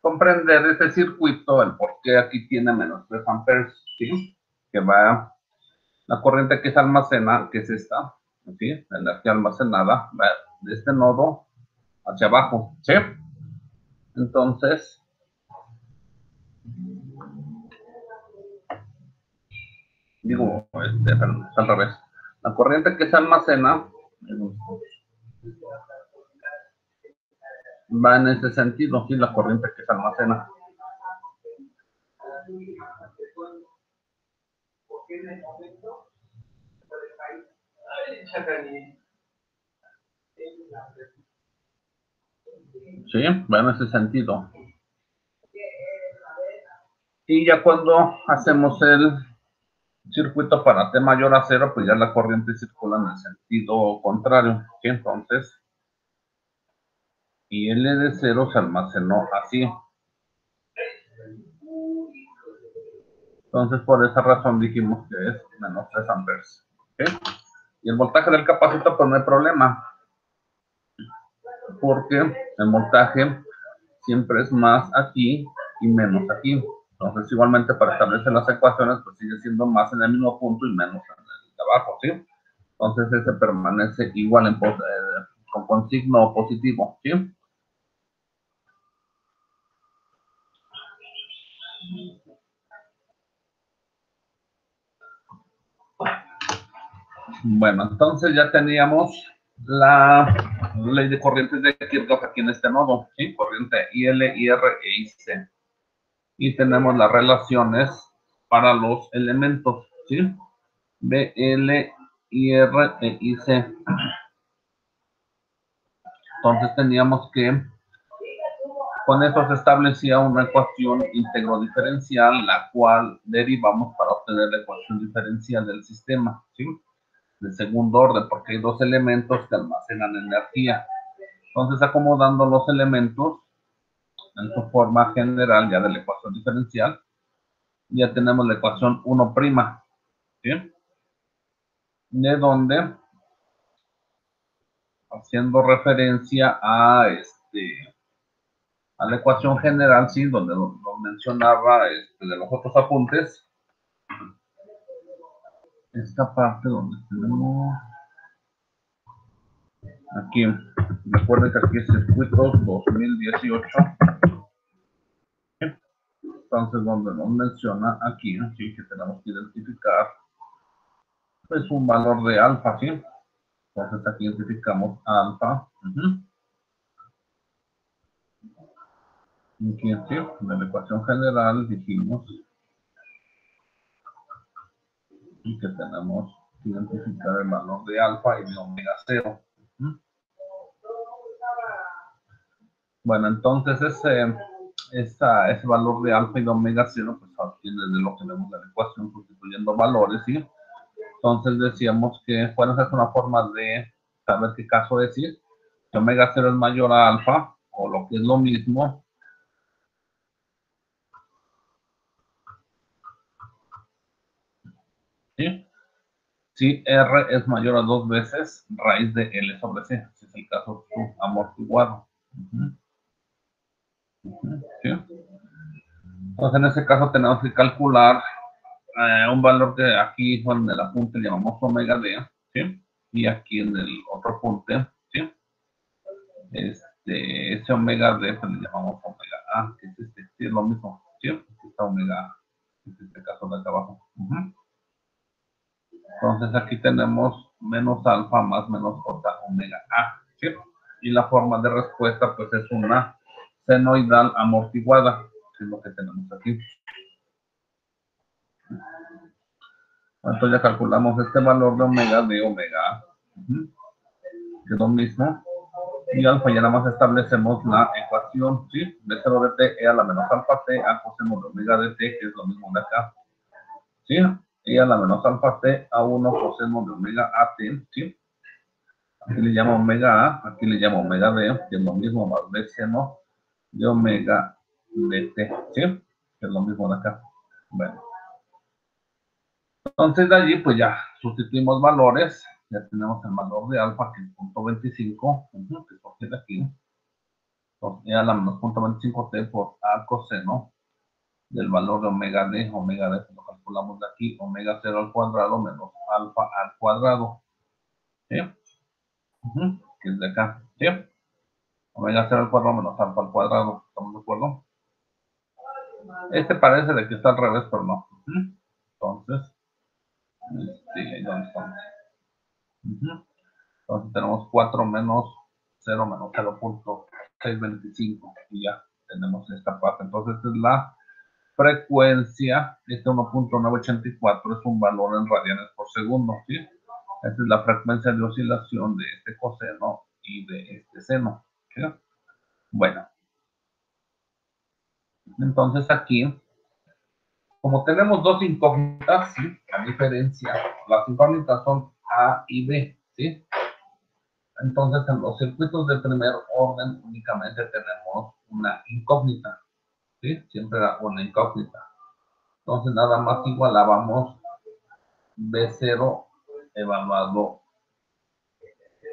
comprender este circuito, el por qué aquí tiene menos 3 amperes, ¿sí? Que va, la corriente que se almacena, que es esta, ¿sí? La energía almacenada, va de este nodo hacia abajo, ¿sí? Entonces, digo, perdón, está al revés. La corriente que se almacena va en ese sentido, ¿sí? La corriente que se almacena. Sí, va en ese sentido. Y ya cuando hacemos el circuito para T mayor a 0, pues ya la corriente circula en el sentido contrario, ¿sí? Entonces, y L de 0 se almacenó así. Entonces, por esa razón dijimos que es menos 3 amperes, ¿sí? Y el voltaje del capacitor, pues no hay problema, porque el voltaje siempre es más aquí y menos aquí. Entonces, igualmente para establecer las ecuaciones, pues sigue siendo más en el mismo punto y menos en el de abajo, ¿sí? Entonces, ese permanece igual con signo positivo, ¿sí? Bueno, entonces ya teníamos la ley de corrientes de Kirchhoff aquí en este nodo, ¿sí? Corriente IL, IR e IC. Y tenemos las relaciones para los elementos, ¿sí? BL, IR e IC. Entonces teníamos que, con eso se establecía una ecuación íntegro diferencial, la cual derivamos para obtener la ecuación diferencial del sistema, ¿sí? De segundo orden, porque hay dos elementos que almacenan energía. Entonces, acomodando los elementos en su forma general ya de la ecuación diferencial, ya tenemos la ecuación 1', ¿sí? De donde, haciendo referencia a la ecuación general, sí, donde lo mencionaba de los otros apuntes, esta parte donde tenemos aquí, recuerden que aquí es circuitos 2018, entonces donde nos menciona aquí, sí, que tenemos que identificar pues un valor de alfa, ¿sí? Entonces aquí identificamos alfa, aquí, ¿sí? En la ecuación general dijimos y que tenemos que identificar el valor de alfa y de omega 0. Bueno, entonces ese valor de alfa y de omega 0 pues obtiene de lo que vemos de la ecuación sustituyendo valores, ¿sí? Entonces decíamos que, bueno, esa es una forma de saber qué caso decir, que omega 0 es mayor a alfa, o lo que es lo mismo, ¿sí? Si R es mayor a 2 veces raíz de L sobre C, ese es el caso amortiguado. ¿Sí? Entonces, en ese caso tenemos que calcular un valor que aquí, bueno, en el apunte le llamamos omega D, ¿sí? Y aquí en el otro apunte, ¿sí? Ese omega D pues, le llamamos omega A, que es sí, es lo mismo, ¿sí? Aquí está omega A, en este caso de acá abajo. Entonces aquí tenemos menos alfa más menos j omega A, ¿sí? Y la forma de respuesta pues es una senoidal amortiguada, que es lo que tenemos aquí. Entonces ya calculamos este valor de omega de omega A, que es lo mismo. Y alfa ya nada más establecemos la ecuación, ¿sí? De 0 de t e a la menos alfa t a coseno de omega de t, que es lo mismo de acá, ¿sí? E a la menos alfa t a 1 coseno de omega a t, ¿sí? Aquí le llamo omega A, aquí le llamo omega D, que es lo mismo más B seno de omega dt, ¿sí? Que es lo mismo de acá. Bueno. Entonces de allí pues ya sustituimos valores, ya tenemos el valor de alfa que es 0.25, que es de aquí, Entonces, ya la menos 0.25t por a coseno del valor de omega d lo calculamos de aquí, omega 0 al cuadrado menos alfa al cuadrado, ¿sí? Que es de acá, ¿sí? Omega 0 al cuadrado menos alfa al cuadrado, ¿estamos de acuerdo? Este parece de que está al revés, pero no. Entonces, ¿dónde estamos? Entonces tenemos 4 menos 0 menos 0.625 y ya tenemos esta parte. Entonces esta es la frecuencia. Este 1.984 es un valor en radianes por segundo, ¿sí? Esta es la frecuencia de oscilación de este coseno y de este seno, ¿sí? Bueno, entonces aquí, como tenemos dos incógnitas, ¿sí? A diferencia, las incógnitas son A y B, ¿sí? Entonces, en los circuitos de primer orden únicamente tenemos una incógnita, ¿sí? Siempre era una incógnita. Entonces, nada más igualábamos B0 evaluado,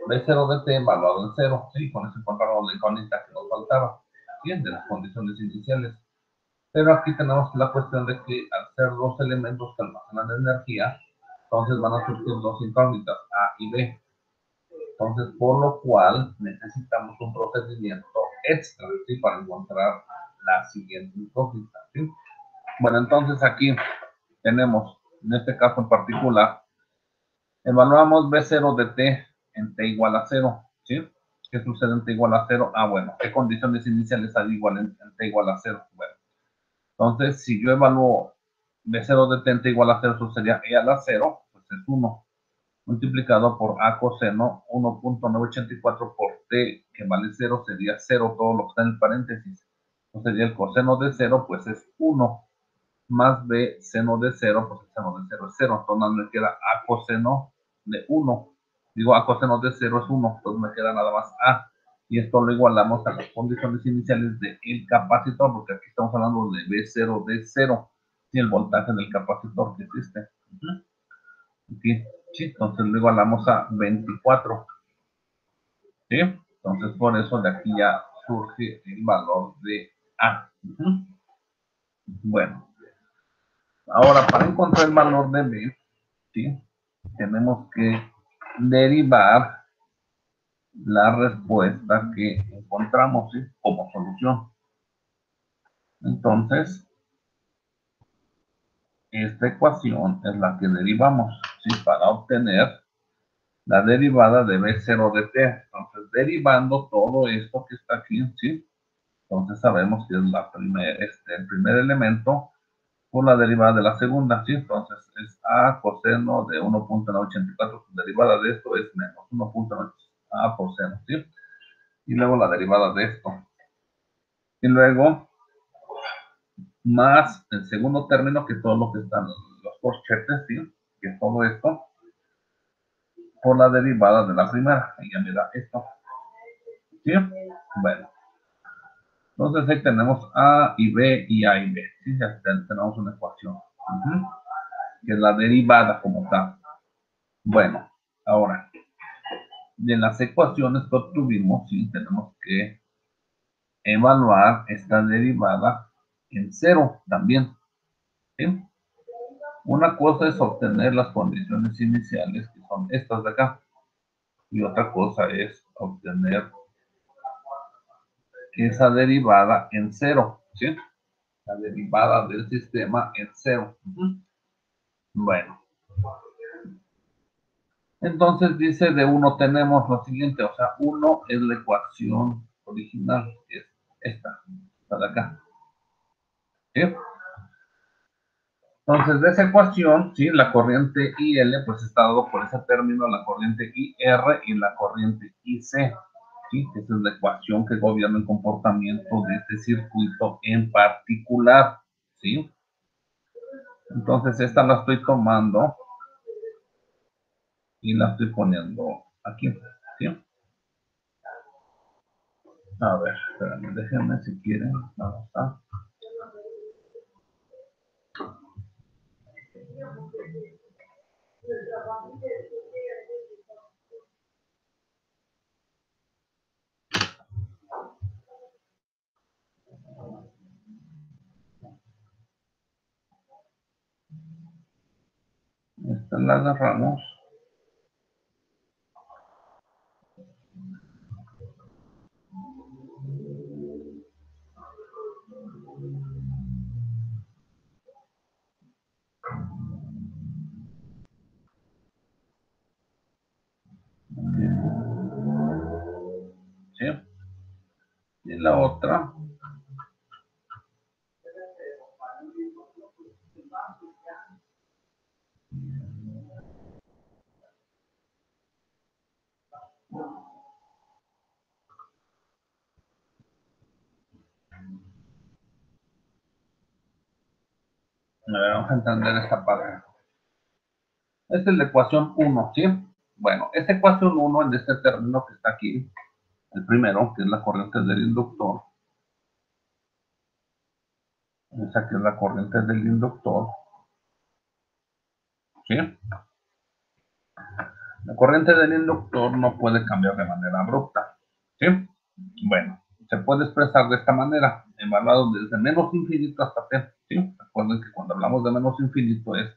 B0 de T evaluado en 0, ¿sí? Con eso encontramos la incógnita que nos faltaba, ¿sí? De las condiciones iniciales. Pero aquí tenemos la cuestión de que al ser dos elementos que almacenan energía, entonces van a surgir dos incógnitas, A y B. Entonces, por lo cual necesitamos un procedimiento extra, ¿sí? Para encontrar la siguiente incógnita, ¿sí? Bueno, entonces aquí tenemos, en este caso en particular, evaluamos B0 de T en T igual a 0, ¿sí? ¿Qué sucede en T igual a 0? Ah, bueno, ¿qué condiciones iniciales hay igual en T igual a 0? Bueno, entonces, si yo evalúo B0 de T en T igual a 0, eso sería E a la 0, pues es 1. Multiplicado por A coseno 1.984 por T, que vale 0, sería 0 todo lo que está en el paréntesis. Entonces sería el coseno de 0, pues es 1, más B seno de 0, pues el seno de 0 es 0. Entonces me queda A coseno de 1. Digo, A coseno de 0 es 1, entonces me queda nada más A. Y esto lo igualamos a las condiciones iniciales del capacitor, porque aquí estamos hablando de B0 de 0, y el voltaje del capacitor que existe. Aquí, sí, entonces lo igualamos a 24, ¿sí? Entonces por eso de aquí ya surge el valor de A. Bueno, ahora para encontrar el valor de B, ¿sí? Tenemos que derivar la respuesta que encontramos, ¿sí? Como solución. Entonces, esta ecuación es la que derivamos, ¿sí? Para obtener la derivada de B0 de T. Entonces, derivando todo esto que está aquí, ¿sí? Entonces sabemos que es el primer elemento por la derivada de la segunda, ¿sí? Entonces es A coseno de 1.984, su derivada de esto es menos 1.9 A por seno, ¿sí? Y luego la derivada de esto. Y luego más el segundo término, que todo lo que están los corchetes, ¿sí? Que es todo esto, por la derivada de la primera. Y ya me da esto, ¿sí? Bueno. Entonces ahí tenemos A y B y A y B, ¿sí? Ya tenemos una ecuación. Que es la derivada como tal. Bueno, ahora, de las ecuaciones que obtuvimos, sí, tenemos que evaluar esta derivada en cero también, ¿sí? Una cosa es obtener las condiciones iniciales, que son estas de acá, y otra cosa es obtener esa derivada en cero, ¿sí? La derivada del sistema en cero. Bueno, entonces dice de 1 tenemos lo siguiente, o sea, 1 es la ecuación original, que es esta de acá. ¿Sí? Entonces, de esa ecuación, ¿sí? La corriente IL, pues está dado por ese término, la corriente IR y la corriente IC. ¿Sí? Esa es la ecuación que gobierna el comportamiento de este circuito en particular. ¿Sí? Entonces, esta la estoy tomando y la estoy poniendo aquí. ¿Sí? A ver, espérenme, déjenme si quieren. Vamos a... la agarramos. ¿Sí? Y la otra. A ver, vamos a entender esta parte. Esta es la ecuación 1, ¿sí? Bueno, esta ecuación 1 en este término que está aquí, el primero, que es la corriente del inductor. Esa que es la corriente del inductor. ¿Sí? La corriente del inductor no puede cambiar de manera abrupta. ¿Sí? Bueno, se puede expresar de esta manera, evaluado desde menos infinito hasta t. ¿Sí? Recuerden que cuando hablamos de menos infinito es,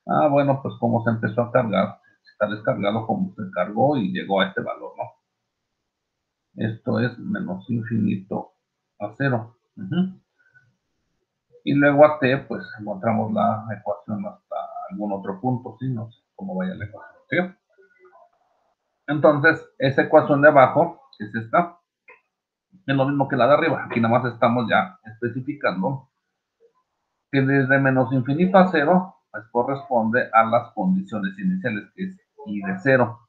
bueno, pues cómo se empezó a cargar, está descargado, cómo se cargó y llegó a este valor, ¿no? Esto es menos infinito a 0. Y luego a t, pues encontramos la ecuación hasta algún otro punto, ¿sí? No sé cómo vaya la ecuación, ¿sí? Entonces, esa ecuación de abajo, que es esta, es lo mismo que la de arriba. Aquí nada más estamos ya especificando que desde menos infinito a 0, pues corresponde a las condiciones iniciales, que es i de 0,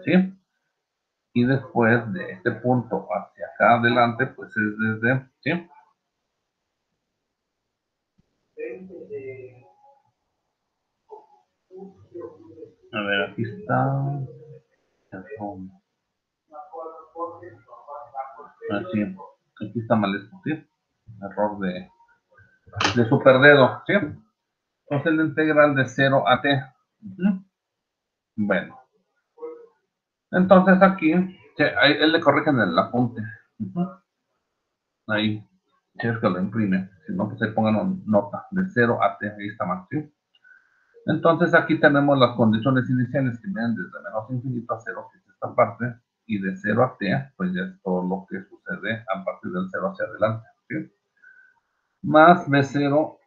¿sí? Y después de este punto hacia acá adelante, pues es desde, ¿sí? A ver, aquí está. Así, aquí está mal esto, ¿sí? Error de superdedo, ¿sí? Entonces la integral de 0 a t. Bueno, entonces aquí, ahí, él le corrigen el apunte. Ahí, si es que lo imprime, si no, pues ahí pongan nota de 0 a t, ahí está más, ¿sí? Entonces aquí tenemos las condiciones iniciales que vienen desde menos infinito a 0, que es esta parte, y de 0 a t, pues ya es todo lo que sucede a partir del 0 hacia adelante, ¿sí? Más B0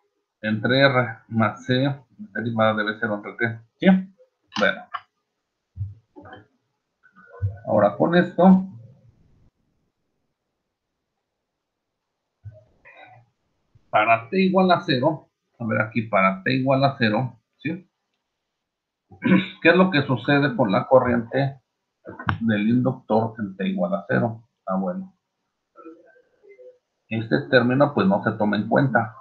entre R más C derivada de B0 entre T. ¿Sí? Bueno. Ahora con esto, para T igual a 0, a ver aquí, para T igual a 0, ¿sí? ¿Qué es lo que sucede con la corriente del inductor en T igual a 0? Bueno. Este término pues no se toma en cuenta,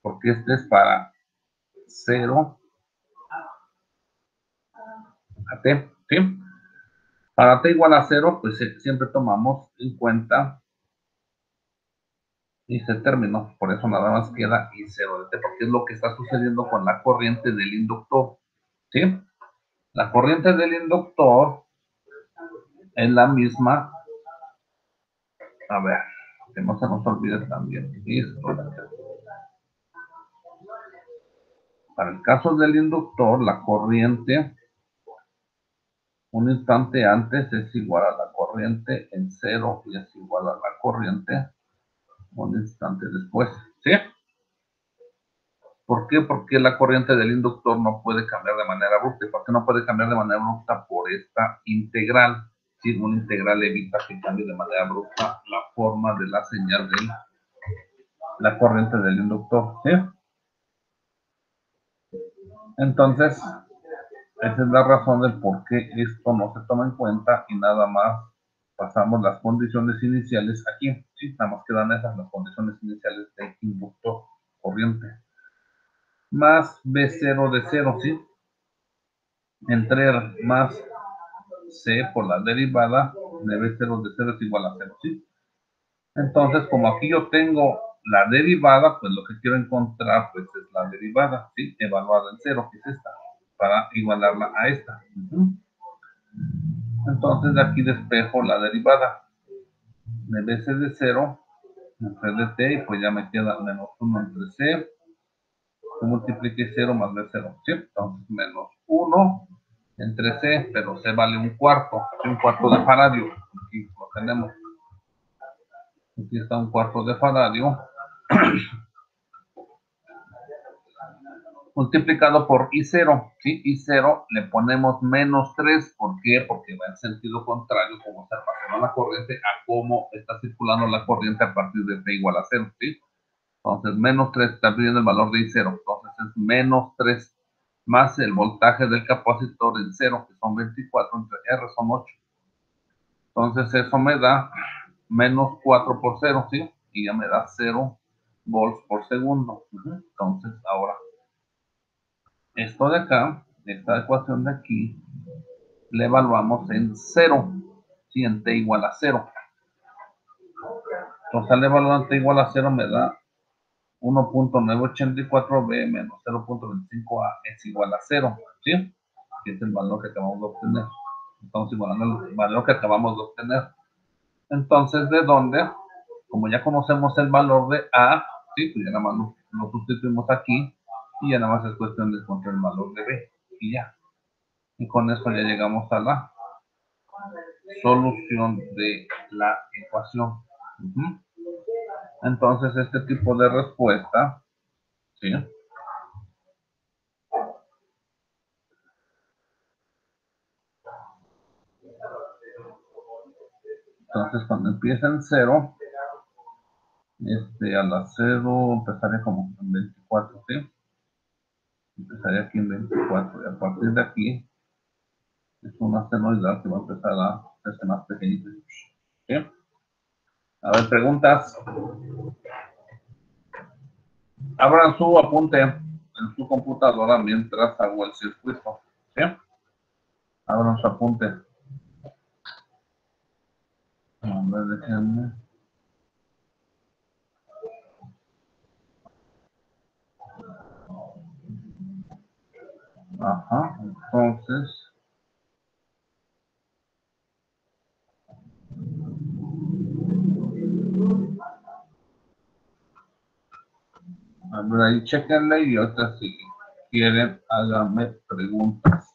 porque este es para 0 a T, ¿sí? Para T igual a 0, pues siempre tomamos en cuenta y se terminó, por eso nada más queda I0 de T, porque es lo que está sucediendo con la corriente del inductor, ¿sí? La corriente del inductor es la misma, a ver, que no se nos olvide también esto. Para el caso del inductor, la corriente un instante antes es igual a la corriente en 0 y es igual a la corriente un instante después, ¿sí? ¿Por qué? Porque la corriente del inductor no puede cambiar de manera abrupta. ¿Por qué no puede cambiar de manera abrupta? Por esta integral. ¿Sí? Una integral evita que cambie de manera abrupta la forma de la señal de la corriente del inductor. ¿Sí? Entonces, esa es la razón del por qué esto no se toma en cuenta y nada más pasamos las condiciones iniciales aquí. ¿Sí? Nada más quedan esas las condiciones iniciales del inductor corriente. Más B0 de 0, ¿sí? Entre R más C por la derivada de B0 de 0 es igual a 0, ¿sí? Entonces, como aquí yo tengo la derivada, pues lo que quiero encontrar, pues es la derivada, ¿sí? Evaluada en 0, que es esta, para igualarla a esta. Entonces, de aquí despejo la derivada de BC de 0 entre dt, y pues ya me queda menos 1 entre C, que multiplique 0 más B0, ¿sí? Entonces, menos 1 entre C, pero C vale un cuarto de faradio. Aquí lo tenemos. Aquí está un cuarto de faradio. Multiplicado por I0, ¿sí? I0 le ponemos menos 3, ¿por qué? Porque va en sentido contrario, como está pasando la corriente, a cómo está circulando la corriente a partir de T igual a 0, ¿sí? Entonces, menos 3 está pidiendo el valor de I0, entonces es menos 3 más el voltaje del capacitor en 0, que son 24, entre R son 8. Entonces, eso me da menos 4 por 0, ¿sí? Y ya me da 0 volts por segundo. Entonces, ahora esto de acá, esta ecuación de aquí, le evaluamos en 0, si en t igual a 0. Entonces al evaluar en t igual a 0 me da 1.984b menos 0.25a es igual a 0, ¿sí? Que es el valor que acabamos de obtener. Estamos igualando el valor que acabamos de obtener. Entonces, ¿de dónde? Como ya conocemos el valor de a, ¿sí? Pues ya nada más lo sustituimos aquí y ya nada más es cuestión de encontrar el valor de b y ya. Y con eso ya llegamos a la solución de la ecuación. Entonces, este tipo de respuesta, ¿sí? Entonces, cuando empieza en 0, a la 0 empezaría como en 24, ¿sí? Empezaría aquí en 24, y a partir de aquí es una senoidal que va a empezar a hacerse más pequeñita, ¿sí? A ver, preguntas. Abran su apunte en su computadora mientras hago el circuito, ¿sí? Abran su apunte. A ver, déjenme. Ajá, entonces, a ver, ahí chequenle y ahorita si quieren, háganme preguntas.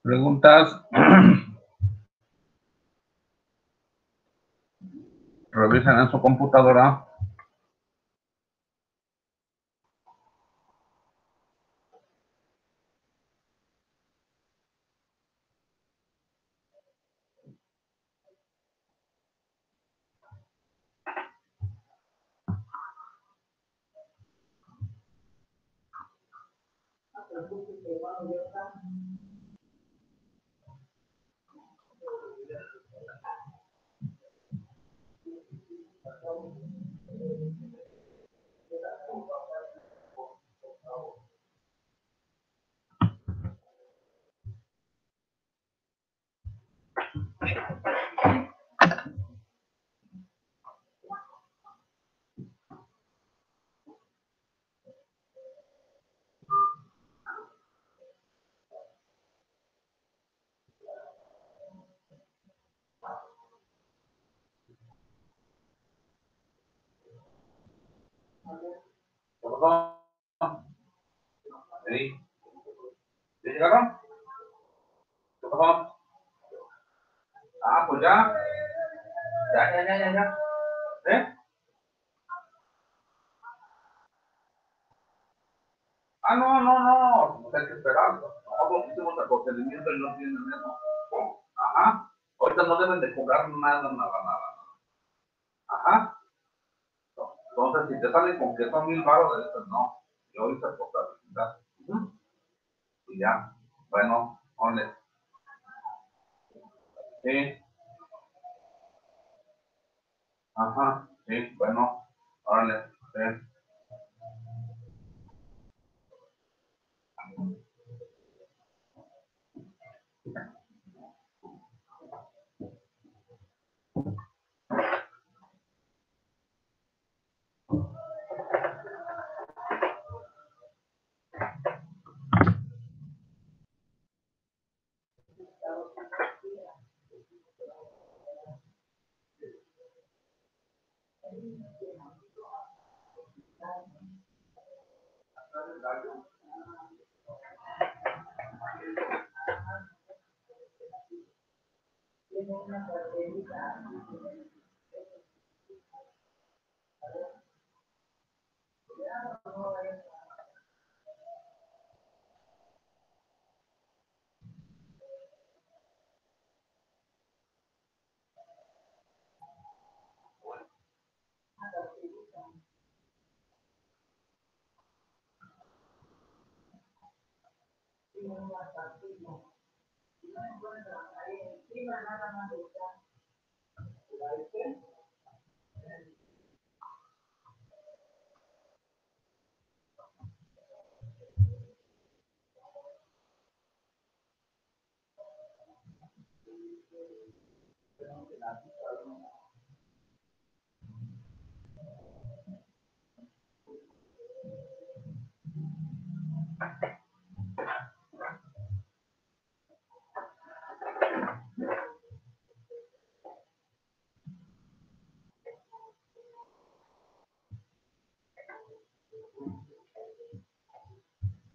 Preguntas. Revisen en su computadora. ¿Qué pasó? ¿Sí? ¿Ya llegaron? ¿Qué pasó? Ah, pues ya. Ya. ¿Eh? Ah, no. Pues hay que esperar. Nosotros hicimos el procedimiento y no tienen eso. Ajá. Ahorita no deben de jugar nada. Ajá. Entonces, si te salen con que son 1000 baros de estos, no. Y ahorita por la y ya. Bueno, ponle. Sí. Ajá. Sí, bueno. Órale. Sí.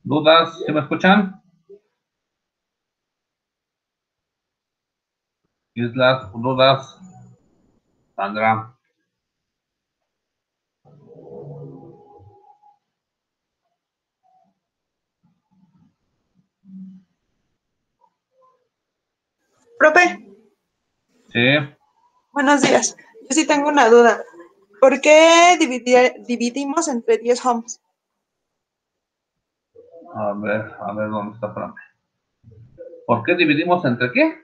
¿Dudas? ¿Sí me escuchan? Islas, dudas. Sandra. Profe, Sí. buenos días. Yo sí tengo una duda. ¿Por qué dividimos entre 10 homes? A ver dónde está Fran. ¿Por qué dividimos entre qué?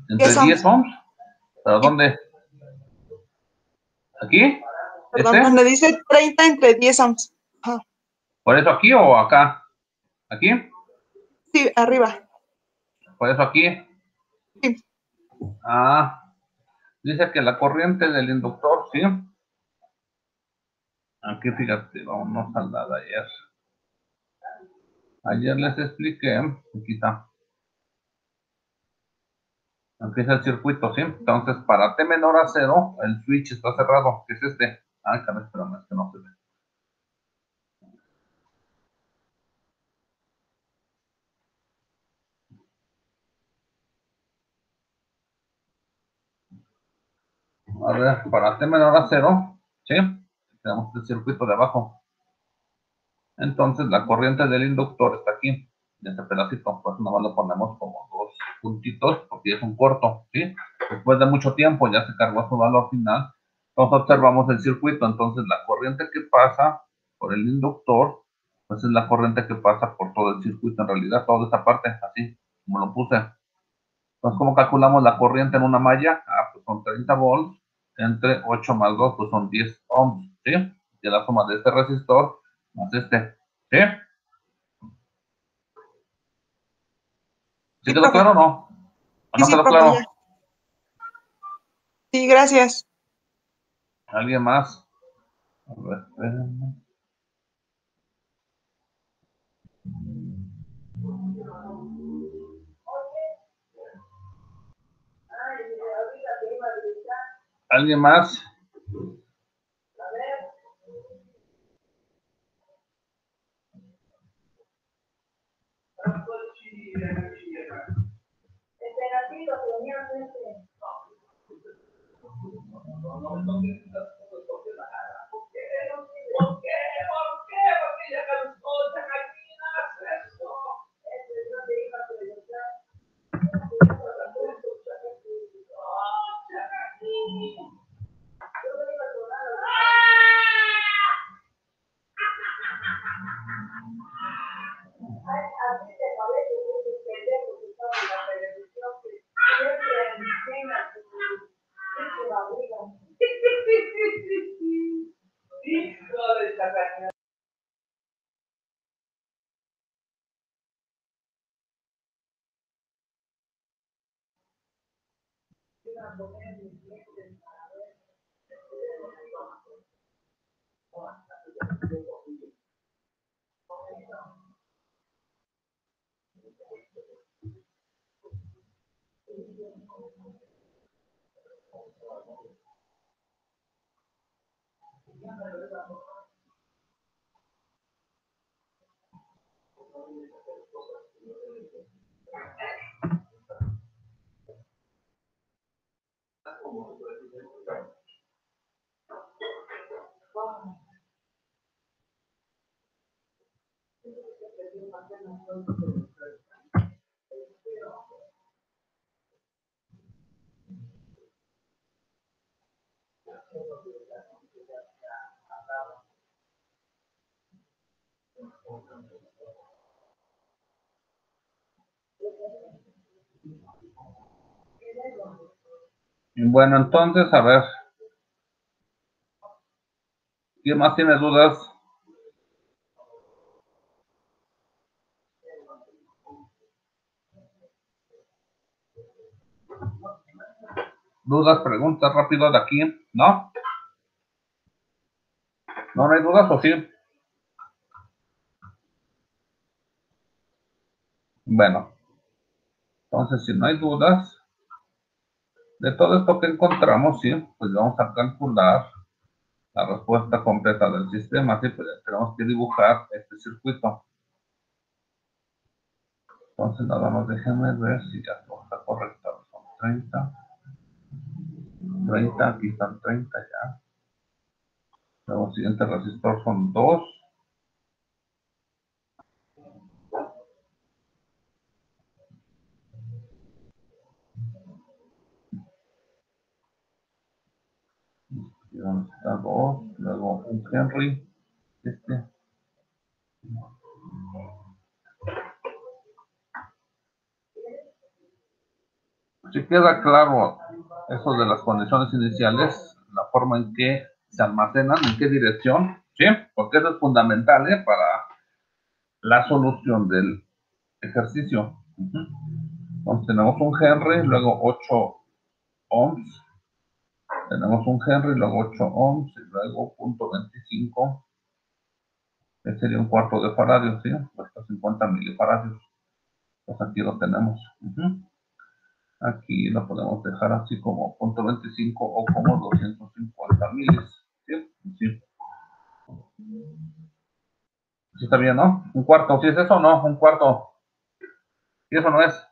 ¿Entre 10 10 homes. ohms? ¿Pero Sí, dónde? ¿Aquí? perdón, ¿Este? donde dice 30 entre 10 homes. Ajá. ¿Por eso aquí o acá? ¿Aquí? Sí, arriba. ¿Por eso aquí? Sí. Ah, dice que la corriente del inductor, ¿sí? Aquí fíjate, vámonos a la de ayer. Ayer les expliqué, aquí está. Aquí es el circuito, ¿sí? Entonces, para T menor a 0, el switch está cerrado, que es este. Ah, caray, espérame, es que no se ve. A ver, para T menor a 0, ¿sí? Tenemos el circuito de abajo. Entonces, la corriente del inductor está aquí, en este pedacito. Pues nomás lo ponemos como 2 puntitos, porque es un corto, ¿sí? Después de mucho tiempo ya se cargó su valor final. Entonces, observamos el circuito. Entonces, la corriente que pasa por el inductor, pues es la corriente que pasa por todo el circuito. En realidad, toda esta parte, así como lo puse. Entonces, ¿cómo calculamos la corriente en una malla? Ah, pues son 30 volts entre 8 más 2, pues son 10 ohms, ¿sí? Y la suma de este resistor más este, ¿sí? ¿Sí Sí, quedó profe. claro o no? ¿O Sí, no sí, quedó profe, ya. claro? Sí, gracias. ¿Alguien más? A ver, espérenme. ¿Alguien más? Bueno, entonces, a ver. ¿Quién más tiene dudas? ¿Dudas, preguntas rápido de aquí? ¿No? ¿No hay dudas o sí? Bueno, entonces si no hay dudas, de todo esto que encontramos, sí, pues vamos a calcular la respuesta completa del sistema, sí, pues tenemos que dibujar este circuito. Entonces nada más déjenme ver si ya todo está correcto. Son 30, aquí están 30 ya. Luego el siguiente resistor son 2. Y donde está 2, luego un Henry, este. Si queda claro eso de las condiciones iniciales, la forma en que se almacenan, en qué dirección, ¿sí? Porque eso es fundamental, para la solución del ejercicio. Entonces tenemos un Henry, luego 8 ohms, tenemos un Henry, luego 8 ohms, y luego 0.25, que sería un cuarto de faradio, ¿sí? Hasta 50 milifaradios. Pues aquí lo tenemos. Aquí lo podemos dejar así como 0.25 o como 250 milis. ¿Sí? Sí. Sí está bien, ¿no? Un cuarto, ¿sí es eso o no? Un cuarto. ¿Y eso no es?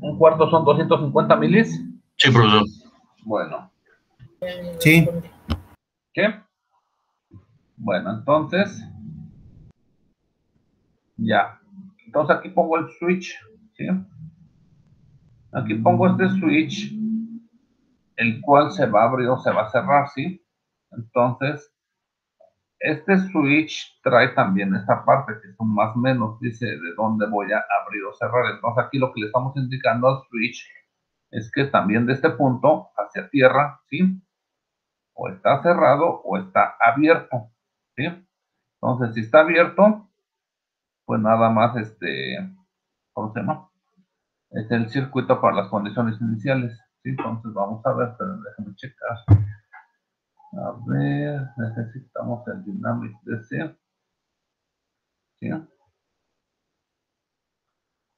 Un cuarto son 250 milis. Sí, profesor. Bueno. Sí. ¿Qué? Bueno, entonces, ya. Entonces aquí pongo el switch, ¿sí? Aquí pongo este switch, el cual se va a abrir o se va a cerrar, ¿sí? Entonces, este switch trae también esta parte que es un más menos, dice de dónde voy a abrir o cerrar. Entonces aquí lo que le estamos indicando al switch es que también de este punto hacia tierra, ¿sí? O está cerrado o está abierto, ¿sí? Entonces, si está abierto, pues nada más ¿cómo se llama? Es el circuito para las condiciones iniciales, ¿sí? Entonces vamos a ver, pero déjame checar. A ver, necesitamos el Dynamic DC, ¿sí?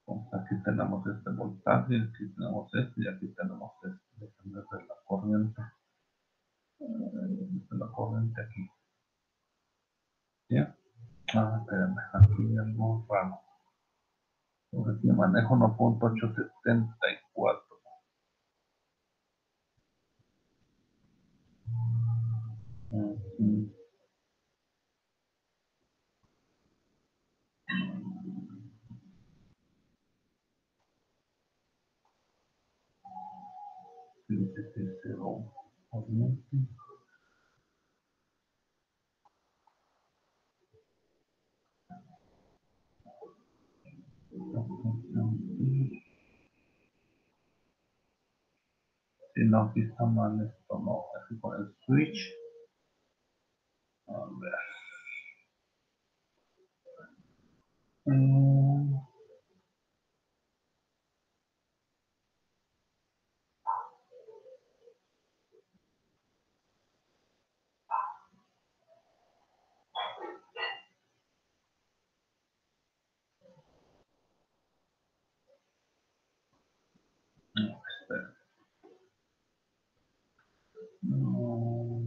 Entonces aquí tenemos este voltaje, aquí tenemos este y aquí tenemos este. Déjame ver la corriente. La corriente aquí. ¿Sí? Ah, espérame, aquí hay algo raro. Por aquí manejo 1.874. Cero corriente. Si no, aquí está mal esto, no, aquí con el switch. A ver. No, espera. No.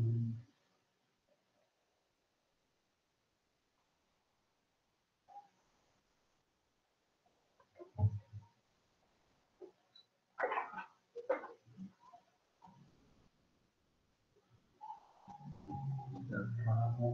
Cerrado.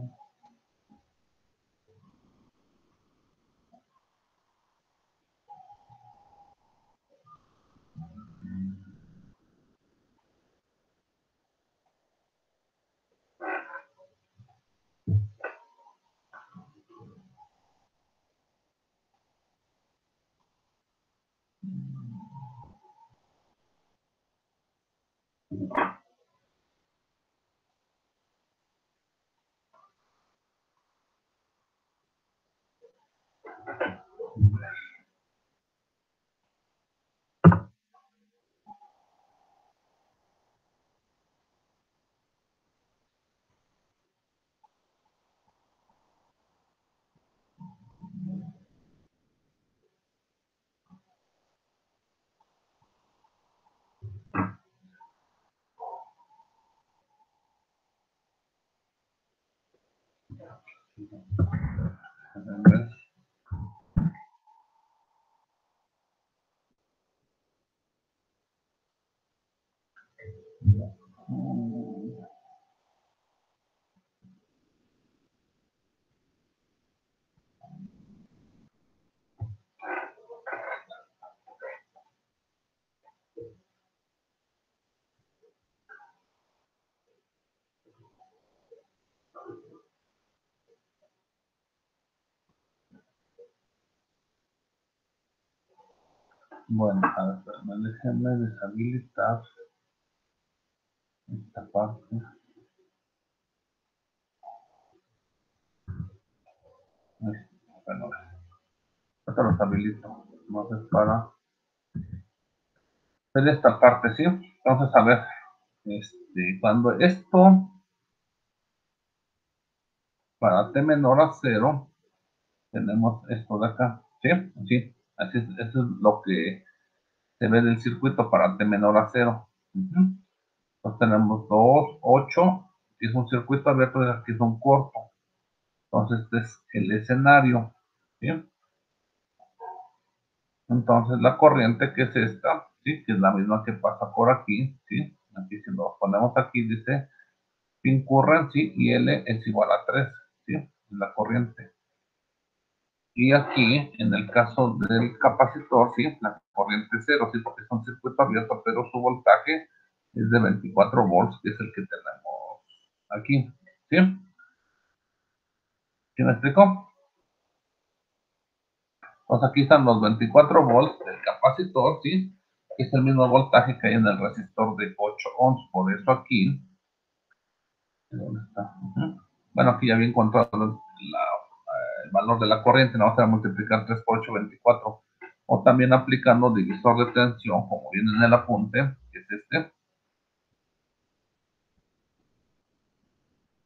A ver. Bueno, a ver, déjenme deshabilitar esta parte. Bueno, esto lo habilito. Entonces, para hacer esta parte, ¿sí? Entonces, a ver, cuando esto para t menor a 0, tenemos esto de acá, ¿sí? Sí, así es, eso es lo que se ve del circuito para t menor a 0. Entonces tenemos 2, 8, que es un circuito abierto y aquí es un corto. Entonces este es el escenario, ¿sí? Entonces la corriente que es esta, ¿sí? Que es la misma que pasa por aquí, ¿sí? Aquí siendo ponemos aquí, dice pin current, sí, y L es igual a 3, ¿sí? La corriente. Y aquí, en el caso del capacitor, sí, la corriente es 0, sí, porque es un circuito abierto, pero su voltaje es de 24 volts, que es el que tenemos aquí, ¿sí? ¿Sí me explico? Entonces aquí están los 24 volts del capacitor, ¿sí? Que es el mismo voltaje que hay en el resistor de 8 ohms, por eso aquí, ¿dónde está? Bueno, aquí ya había encontrado el valor de la corriente, vamos a multiplicar 3 por 8, 24. O también aplicando divisor de tensión, como viene en el apunte, que es este.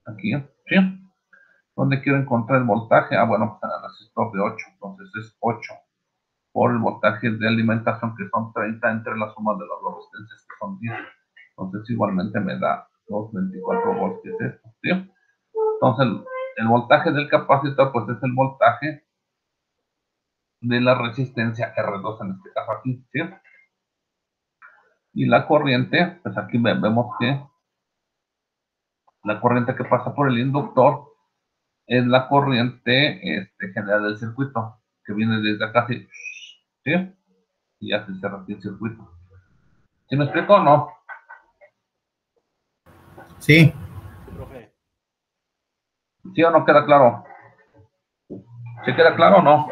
Aquí, ¿sí? ¿Dónde quiero encontrar el voltaje? Ah, bueno, pues en el resistor de 8, entonces es 8 por el voltaje de alimentación, que son 30 entre la suma de las dos resistencias, que son 10. Entonces igualmente me da los 24 volts, que es esto, ¿sí? Entonces el voltaje del capacitor, pues es el voltaje de la resistencia R2, en este caso aquí, ¿sí? Y la corriente, pues aquí vemos que la corriente que pasa por el inductor es la corriente general del circuito, que viene desde acá, ¿sí? Y ya se cierra aquí el circuito. ¿Sí me explico o no? Sí. Profe. ¿Sí o no queda claro? ¿Sí queda claro o no?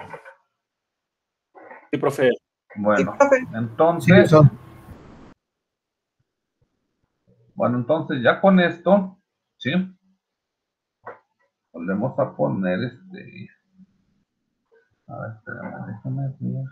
Sí, profe. Bueno, Sí, profe. entonces, Sí, bueno, entonces ya con esto, ¿sí? Volvemos a poner a ver, espérame, déjame ver.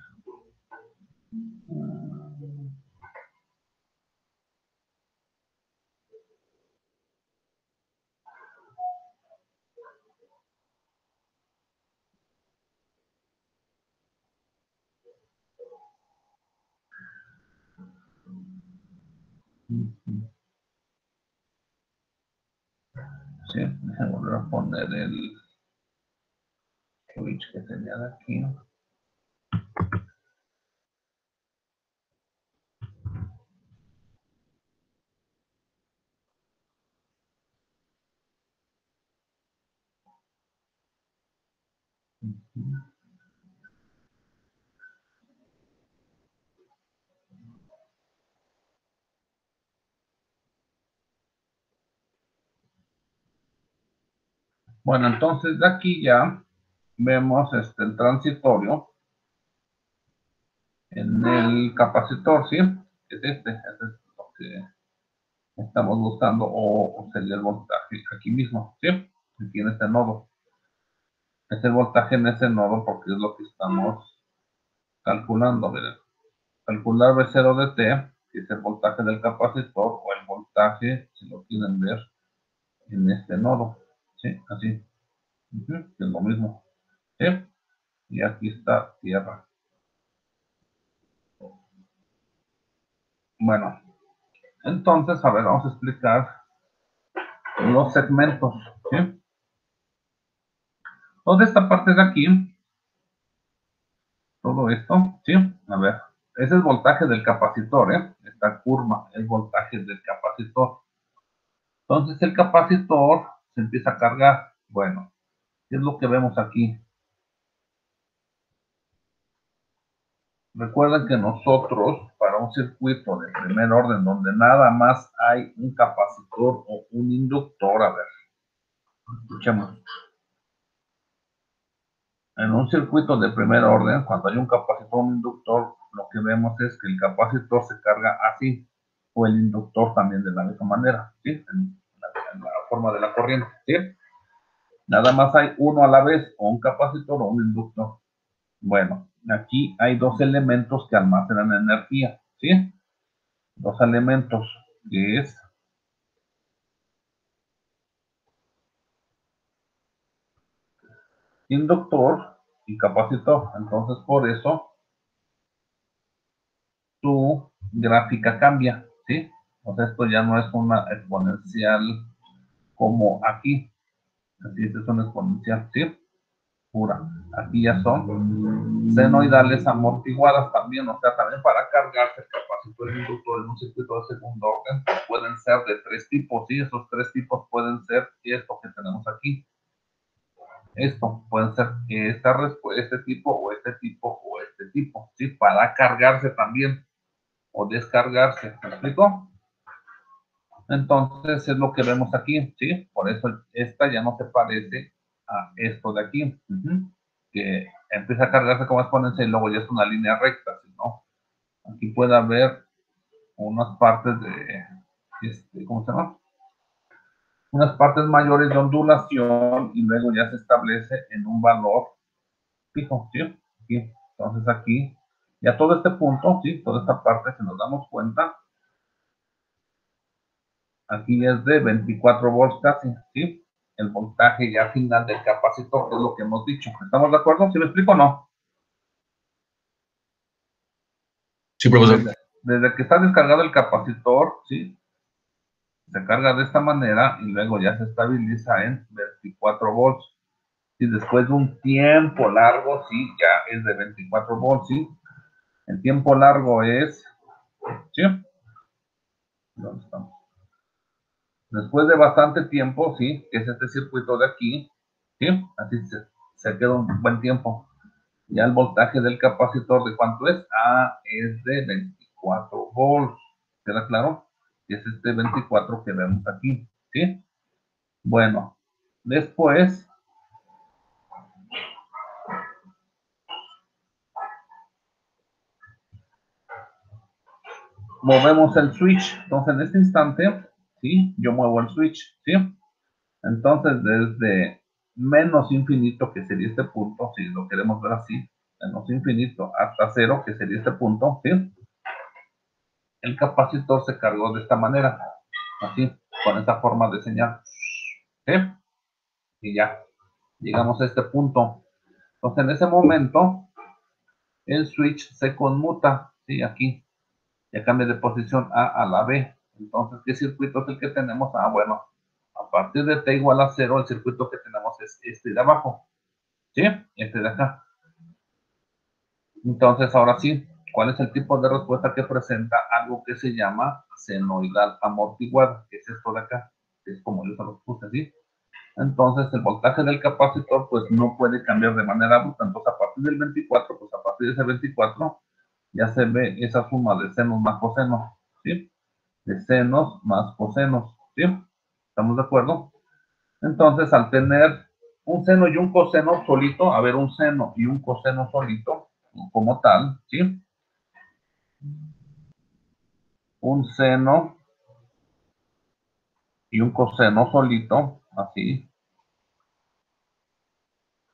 Sí, déjame volver a poner el switch que tenía de aquí. Bueno, entonces de aquí ya vemos el transitorio en el capacitor, ¿sí? Es este es lo que estamos buscando, o sería el voltaje aquí mismo, ¿sí? Aquí en este nodo. Es el voltaje en ese nodo porque es lo que estamos calculando. Miren, calcular V0 de T, que es el voltaje del capacitor, o el voltaje, si lo quieren ver, en este nodo, ¿sí? Así, que es lo mismo, ¿sí? Y aquí está tierra. Bueno, entonces, a ver, vamos a explicar los segmentos, ¿sí? Toda esta parte de aquí, todo esto, ¿sí? A ver, ese es el voltaje del capacitor, ¿eh? Esta curva, el voltaje del capacitor. Entonces el capacitor se empieza a cargar. Bueno, ¿qué es lo que vemos aquí? Recuerden que nosotros, para un circuito de primer orden, donde nada más hay un capacitor o un inductor, a ver, escuchemos. En un circuito de primer orden, cuando hay un capacitor o un inductor, lo que vemos es que el capacitor se carga así, o el inductor también de la misma manera, ¿sí? En la forma de la corriente, ¿sí? Nada más hay uno a la vez, o un capacitor o un inductor. Bueno, aquí hay dos elementos que almacenan energía, ¿sí? Dos elementos, que es inductor y capacitor. Entonces, por eso, tu gráfica cambia, ¿sí? O sea, esto ya no es una exponencial como aquí. Así es una exponencial, ¿sí? Pura. Aquí ya son senoidales amortiguadas también, o sea, también para cargarse el capacitor capacitor inductor en un circuito de segundo orden pueden ser de 3 tipos, y esos 3 tipos pueden ser esto que tenemos aquí. Esto pueden ser este tipo o este tipo o este tipo, ¿sí? Para cargarse también o descargarse, ¿me explico? Entonces es lo que vemos aquí, ¿sí? Por eso esta ya no se parece a esto de aquí, que empieza a cargarse como exponencia y luego ya es una línea recta, ¿no? Aquí puede haber unas partes de, ¿cómo se llama? Unas partes mayores de ondulación y luego ya se establece en un valor fijo, ¿sí? Aquí. Entonces aquí, ya todo este punto, ¿sí? Toda esta parte, si nos damos cuenta, aquí es de 24 volts casi, ¿sí? El voltaje ya final del capacitor es lo que hemos dicho. ¿Estamos de acuerdo? ¿Sí me explico o no? Sí, profesor. Desde que está descargado el capacitor, ¿sí? Se carga de esta manera y luego ya se estabiliza en 24 volts. Y después de un tiempo largo, sí, ya es de 24 volts, ¿sí? El tiempo largo es, ¿sí? ¿Dónde estamos? Después de bastante tiempo, ¿sí? Que es este circuito de aquí, ¿sí? Así se queda un buen tiempo. Ya el voltaje del capacitor, ¿de cuánto es? Ah, es de 24 volts. ¿Queda claro? Es este 24 que vemos aquí, ¿sí? Bueno, después movemos el switch. Entonces, en este instante, ¿sí? Yo muevo el switch, ¿sí? Entonces, desde menos infinito, que sería este punto, si lo queremos ver así, menos infinito hasta cero, que sería este punto, ¿sí? El capacitor se cargó de esta manera, así, con esta forma de señal, ¿sí? Y ya, llegamos a este punto. Entonces, en ese momento, el switch se conmuta, ¿sí? Aquí, ya cambia de posición A a la B. Entonces, ¿qué circuito es el que tenemos? Ah, bueno, a partir de t igual a 0, el circuito que tenemos es este de abajo, ¿sí? Este de acá. Entonces, ahora sí, ¿cuál es el tipo de respuesta que presenta algo que se llama senoidal amortiguada? Que es esto de acá, que es como yo se los puse así. Entonces, el voltaje del capacitor, pues, no puede cambiar de manera abrupta. Entonces, a partir del 24, pues, a partir de ese 24, ya se ve esa suma de senos más cosenos, ¿sí? De senos más cosenos, ¿sí? ¿Estamos de acuerdo? Entonces, al tener un seno y un coseno solito, a ver, un seno y un coseno solito, como tal, ¿sí? Un seno y un coseno solito, así.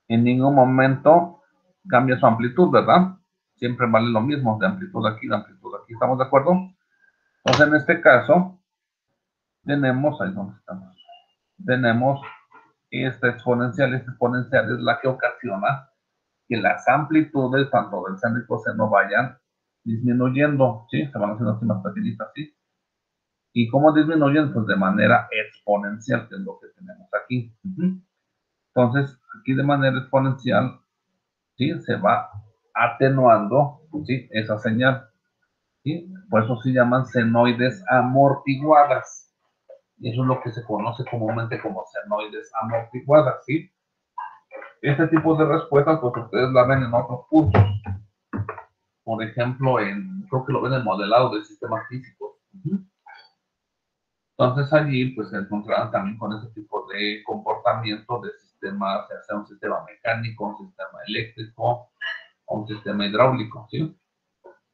En ningún momento cambia su amplitud, ¿verdad? Siempre vale lo mismo, de amplitud aquí, de amplitud aquí. ¿Estamos de acuerdo? Entonces, en este caso, tenemos, ahí donde estamos, tenemos esta exponencial es la que ocasiona que las amplitudes, tanto del seno y coseno, vayan disminuyendo, ¿sí? Se van haciendo así más pequeñitas, ¿sí? ¿Y cómo disminuyen? Pues de manera exponencial, que es lo que tenemos aquí. Entonces, aquí de manera exponencial, ¿sí? Se va atenuando, ¿sí? Esa señal, ¿sí? Por eso se llaman senoides amortiguadas. Y eso es lo que se conoce comúnmente como senoides amortiguadas, ¿sí? Este tipo de respuestas, pues ustedes la ven en otros cursos. Por ejemplo, creo que lo ven en modelado de sistemas físicos. Entonces allí, pues se encontrarán también con ese tipo de comportamiento de sistemas, ya sea un sistema mecánico, un sistema eléctrico o un sistema hidráulico, ¿sí?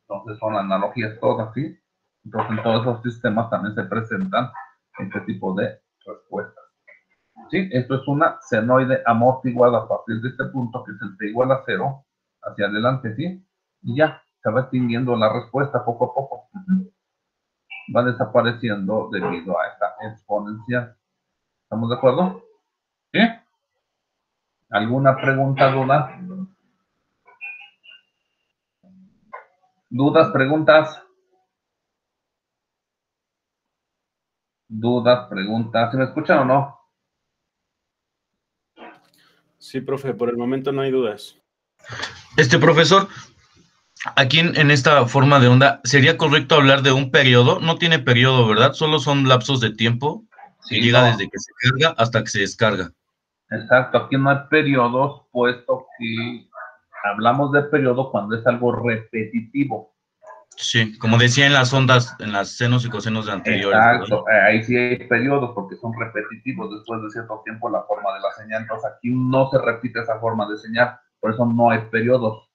Entonces son analogías todas, ¿sí? Entonces en todos esos sistemas también se presentan este tipo de respuestas. ¿Sí? Esto es una senoide amortiguada a partir de este punto, que es el t igual a 0, hacia adelante, ¿sí? Y ya, se va extinguiendo la respuesta poco a poco. Va desapareciendo debido a esta exponencial. ¿Estamos de acuerdo? ¿Sí? ¿Alguna pregunta, duda? ¿Dudas, preguntas? ¿Dudas, preguntas? ¿Se me escuchan o no? Sí, profe, por el momento no hay dudas. Profesor, Aquí en esta forma de onda, ¿sería correcto hablar de un periodo? No tiene periodo, ¿verdad? Solo son lapsos de tiempo que Sí, llega no, desde que se carga hasta que se descarga. exacto, aquí no hay periodos, puesto que hablamos de periodo cuando es algo repetitivo. Sí, como decía en las ondas, en las senos y cosenos de anteriores, ¿verdad? Exacto, ahí sí hay periodos porque son repetitivos después de cierto tiempo la forma de la señal. Entonces aquí no se repite esa forma de señal, por eso no hay periodos.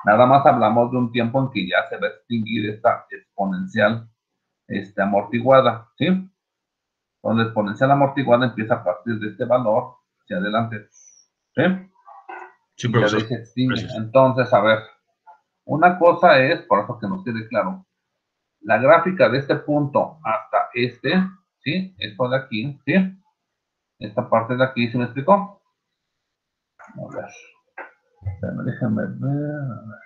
Nada más hablamos de un tiempo en que ya se va a extinguir esta exponencial amortiguada, ¿sí? Donde la exponencial amortiguada empieza a partir de este valor hacia adelante, ¿sí? Sí, Y ya de profesor. ahí se extingue. Gracias. Entonces, a ver, una cosa es, por eso que nos quede claro, la gráfica de este punto hasta ¿sí? Esto de aquí, ¿sí? Esta parte de aquí, ¿se me explicó? A ver, déjenme ver, a ver.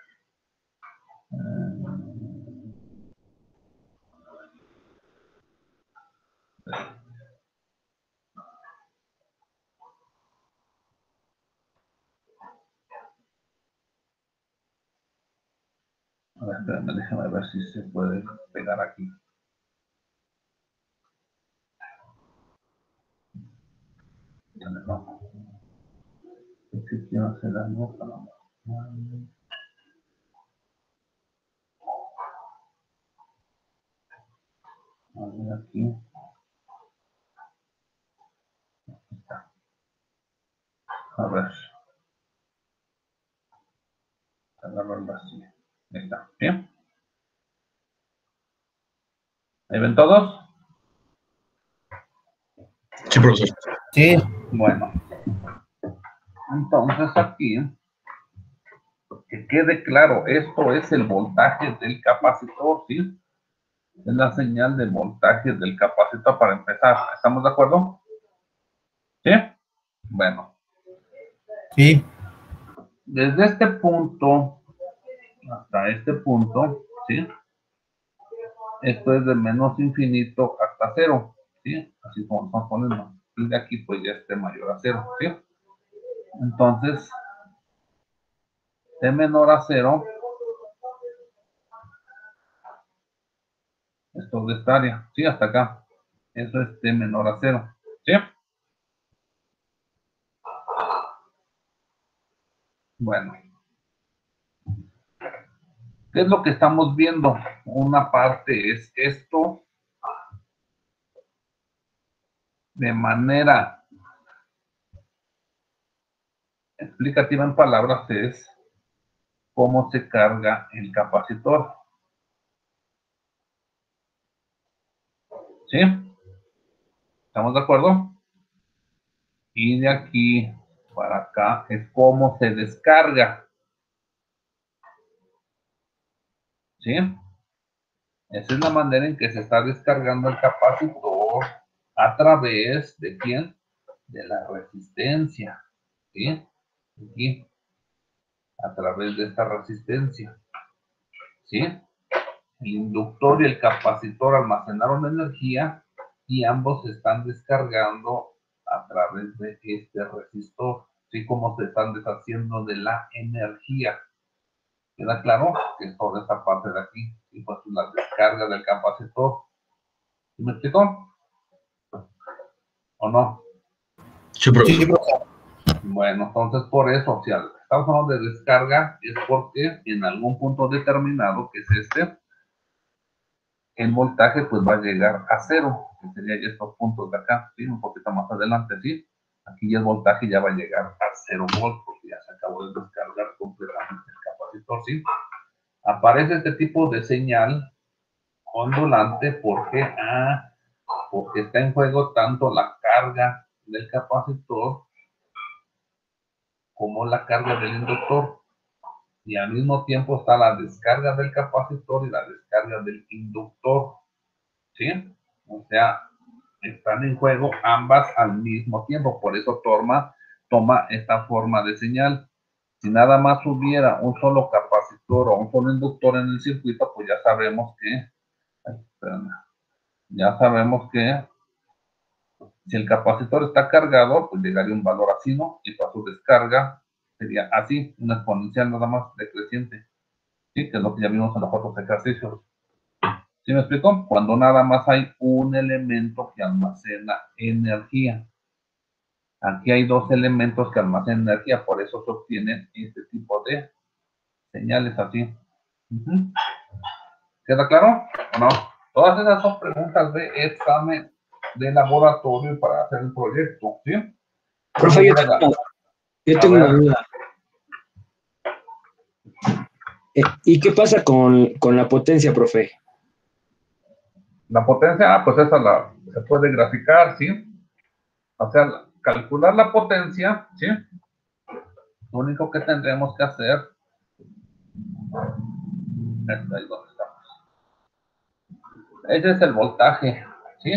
A ver, déjenme ver si se puede pegar aquí. No. Si quiero hacer algo para... A ver, aquí. A ver. Agarrarlo así. Ahí está. ¿Bien? ¿Ahí ven todos? Sí, profesor. Sí, Bueno. Entonces aquí, que quede claro, esto es el voltaje del capacitor, ¿sí? Es la señal de voltaje del capacitor para empezar. ¿Estamos de acuerdo? ¿Sí? Bueno. sí, Desde este punto hasta este punto, ¿sí? Esto es de menos infinito hasta cero, ¿sí? Así como estamos poniendo. Y de aquí pues ya esté mayor a cero, ¿sí? Entonces, T menor a cero, esto de esta área, ¿sí? Hasta acá. Eso es T menor a cero, ¿sí? Bueno. ¿Qué es lo que estamos viendo? Una parte es esto de manera explicativa en palabras es cómo se carga el capacitor. ¿Sí? ¿Estamos de acuerdo? Y de aquí para acá es cómo se descarga. ¿Sí? Esa es la manera en que se está descargando el capacitor a través de ¿quién? De la resistencia. ¿Sí? Aquí, a través de esta resistencia. ¿Sí? El inductor y el capacitor almacenaron energía y ambos se están descargando a través de este resistor, así como se están deshaciendo de la energía. ¿Queda claro? Que es toda esta parte de aquí, y pues la descarga del capacitor. ¿Sí me explico? ¿O no? Sí, sí, profesor. profesor. Bueno, entonces por eso, si estamos hablando de descarga, es porque en algún punto determinado, que es el voltaje pues va a llegar a cero, que sería ya estos puntos de acá, ¿sí? Un poquito más adelante, ¿sí? Aquí ya el voltaje ya va a llegar a 0 volts, porque ya se acabó de descargar completamente el capacitor, ¿sí? Aparece este tipo de señal ondulante porque, porque está en juego tanto la carga del capacitor como la carga del inductor. Y al mismo tiempo está la descarga del capacitor y la descarga del inductor, ¿sí? O sea, están en juego ambas al mismo tiempo, por eso toma esta forma de señal. Si nada más hubiera un solo capacitor o un solo inductor en el circuito, pues ya sabemos que si el capacitor está cargado, pues llegaría un valor así, ¿no? Y para su descarga sería así, una exponencial nada más decreciente, ¿sí? Que es lo que ya vimos en los otros ejercicios. ¿Sí me explico? Cuando nada más hay un elemento que almacena energía. Aquí hay dos elementos que almacenan energía, por eso se obtienen este tipo de señales así. ¿Queda claro o no? Todas esas son preguntas de examen de laboratorio para hacer el proyecto, ¿sí? Profe, yo tengo una duda. ¿Y qué pasa con la potencia, profe? La potencia, pues esa se puede graficar, ¿sí? O sea, calcular la potencia, ¿sí? Lo único que tendremos que hacer, ahí donde estamos. Ese es el voltaje, ¿sí?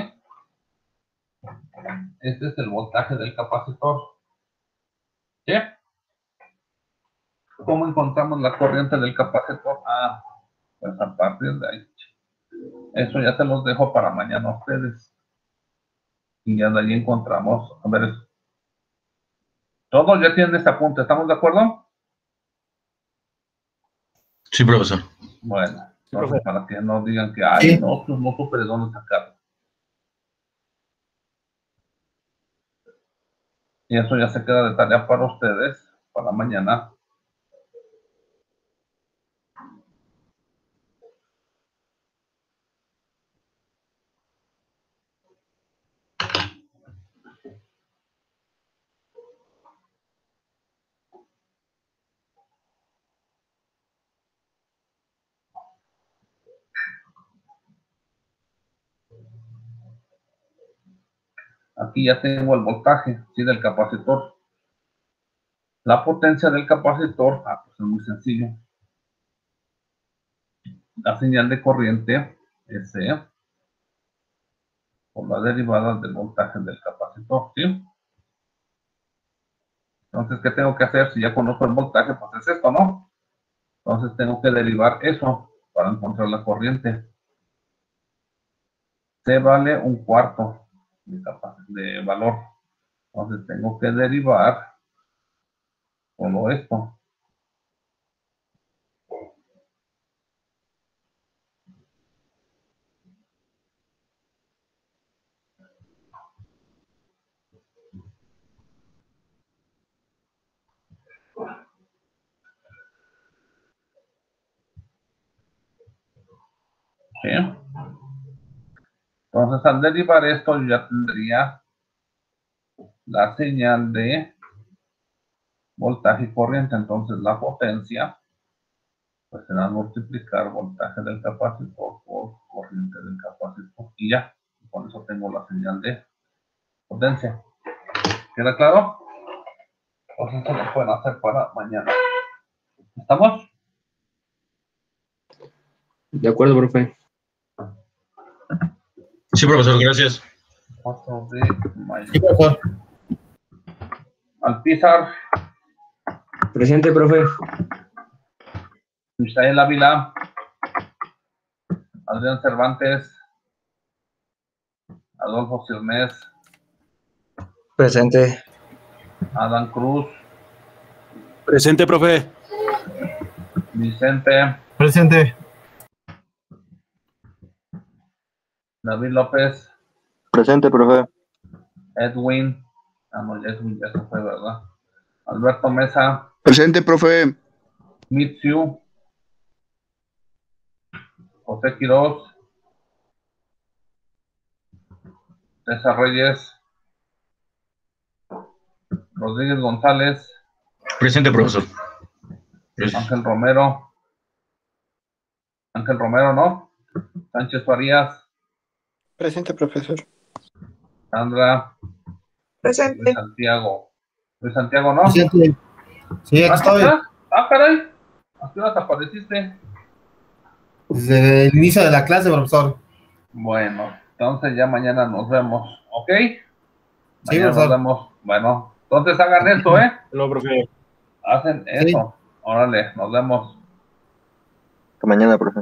Este es el voltaje del capacitor, ¿sí? ¿Cómo encontramos la corriente del capacitor? Ah, pues a partir de ahí. Eso ya se los dejo para mañana a ustedes. Y ya de ahí encontramos, a ver, todos ya tienen este apunte, ¿estamos de acuerdo? Sí, profesor. Bueno, Sí, entonces profe. para que no digan que, ay, no, pues no supe de dónde sacarlo. Y eso ya se queda de tarea para ustedes, para mañana. Aquí ya tengo el voltaje, ¿sí? Del capacitor. La potencia del capacitor, pues es muy sencillo. La señal de corriente, S, por la derivada del voltaje del capacitor, ¿sí? Entonces, ¿qué tengo que hacer? Si ya conozco el voltaje, pues es esto, ¿no? Entonces tengo que derivar eso para encontrar la corriente. C vale 1/4 de valor. Entonces tengo que derivar todo esto. ¿Sí? Entonces al derivar esto yo ya tendría la señal de voltaje y corriente. Entonces la potencia pues será multiplicar voltaje del capacitor por corriente del capacitor y ya, con eso tengo la señal de potencia. ¿Queda claro? Pues eso lo pueden hacer para mañana. ¿Estamos? De acuerdo, profe. Sí, profesor, gracias. 4 de mayo. Sí, profesor. Alpizar, Presente, profe. Misael Ávila, Adrián Cervantes, Adolfo Silmés, Presente. Adán Cruz, Presente, profe. Vicente, Presente. David López, Presente, profe. Edwin, no, Edwin ya se fue, ¿verdad? Alberto Mesa, Presente, profe. Mitsu, José Quiroz, César Reyes, Rodríguez González, Presente, profesor. Gracias. Ángel Romero, ¿no? Sánchez Farías, Presente, profesor. Sandra, Presente. Luis Santiago, ¿no? Presente. Sí, aquí estoy. Caray, ¿a qué hora te apareciste? Desde el inicio de la clase, profesor. Bueno, entonces ya mañana nos vemos, ¿ok? Sí, Mañana nos profesor. vemos. Bueno, entonces hagan esto, ¿eh? Hello, profe. Hacen eso. Órale, nos vemos. Hasta mañana, profe.